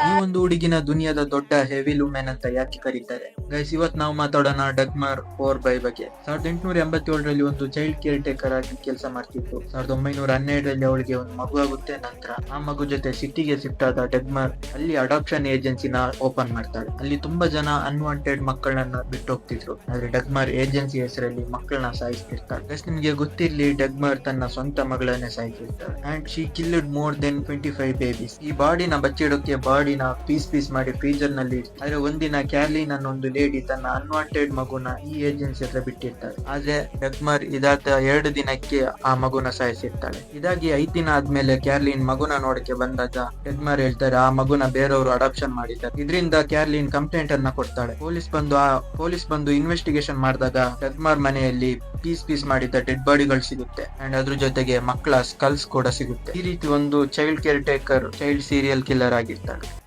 ಈ ಒಂದು ಹುಡುಗಿನ ದುನಿಯಾದ ದೊಡ್ಡ ಹೆವಿ ಲುಮೆನ್ ಅಂತ ಯಾಕೆ ಕರೀತಾರೆ ಗೈಸ್? ಇವತ್ ನಾವು ಮಾತಾಡೋಣ ಡಗ್ಮರ್ ಪೋರ್ಬೈ ಬಗ್ಗೆ. 1887ರಲ್ಲಿ ಒಂದು ಚೈಲ್ಡ್ ಕೇರ್ ಟೇಕರ್ ಆಗಿ ಕೆಲಸ ಮಾಡ್ತಿತ್ತು. 1912ರಲ್ಲಿ ಅವಳಿಗೆ ಒಂದು ಮಗು ಆಗುತ್ತೆ. ನಂತರ ಆ ಮಗು ಜೊತೆ ಸಿಟಿಗೆ ಶಿಫ್ಟ್ ಆದ ಡಗ್ಮರ್ ಅಲ್ಲಿ ಅಡಾಪ್ಷನ್ ಏಜೆನ್ಸಿನ ಓಪನ್ ಮಾಡ್ತಾಳೆ. ಅಲ್ಲಿ ತುಂಬಾ ಜನ ಅನ್ವಾಂಟೆಡ್ ಮಕ್ಕಳನ್ನ ಬಿಟ್ಟು ಹೋಗ್ತಿದ್ರು. ಆದ್ರೆ ಡಗ್ಮರ್ ಏಜೆನ್ಸಿ ಹೆಸರಲ್ಲಿ ಮಕ್ಕಳನ್ನ ಸಾಯಿಸ್ತಿರ್ತಾಳೆ. ಗೈಸ್, ನಿಮ್ಗೆ ಗೊತ್ತಿರ್ಲಿ, ಡಗ್ಮರ್ ತನ್ನ ಸ್ವಂತ ಮಗಳನ್ನೇ ಸಾಯಿಸಿರ್ತಾಳೆ. And she killed more than 25 babies. ಈ ಬಾಡಿನ ಬಚ್ಚಿಡೋಕೆ ಬಾಡಿನ ಪೀಸ್ ಮಾಡಿ ಫ್ರೀಜರ್ ನಲ್ಲಿ ಇಡ್ತಾರೆ. ಆದ್ರೆ ಒಂದಿನ ಕ್ಯಾರ್ಲಿನ್ ಅನ್ನೊಂದು ಲೇಡಿ ತನ್ನ ಅನ್ವಾಂಟೆಡ್ ಮಗುನ ಈ ಏಜೆನ್ಸಿ ಹತ್ರ ಬಿಟ್ಟಿರ್ತಾಳೆ. ಆದ್ರೆ ಡಗ್ಮರ್ ಇದಾದ 2 ದಿನಕ್ಕೆ ಆ ಮಗುನ ಸಾಯಿಸಿರ್ತಾಳೆ. ಇದಾಗಿ 5 ದಿನ ಆದ್ಮೇಲೆ ಕ್ಯಾರ್ಲಿನ್ ಮಗುನ ನೋಡಕ್ಕೆ ಬಂದಾಗ ಡಗ್ಮರ್ ಹೇಳ್ತಾರೆ ಆ ಮಗುನ ಬೇರೆಯವರು ಅಡಾಪ್ಷನ್ ಮಾಡಿದ್ದಾರೆ. ಇದರಿಂದ ಕ್ಯಾರ್ಲಿನ್ ಕಂಪ್ಲೇಂಟ್ ಅನ್ನ ಕೊಡ್ತಾಳೆ. ಪೊಲೀಸ್ ಬಂದು ಇನ್ವೆಸ್ಟಿಗೇಷನ್ ಮಾಡಿದಾಗ ಡಗ್ಮರ್ ಮನೆಯಲ್ಲಿ ಪೀಸ್ ಮಾಡಿದ್ದ ಡೆಡ್ ಬಾಡಿಗಳು ಸಿಗುತ್ತೆ. ಅಂಡ್ ಅದ್ರ ಜೊತೆಗೆ ಮಕ್ಕಳ ಸ್ಕಲ್ಸ್ ಕೂಡ ಸಿಗುತ್ತೆ. ಈ ರೀತಿ ಒಂದು child caretaker, child serial killer ಆಗಿರ್ತಾಳೆ.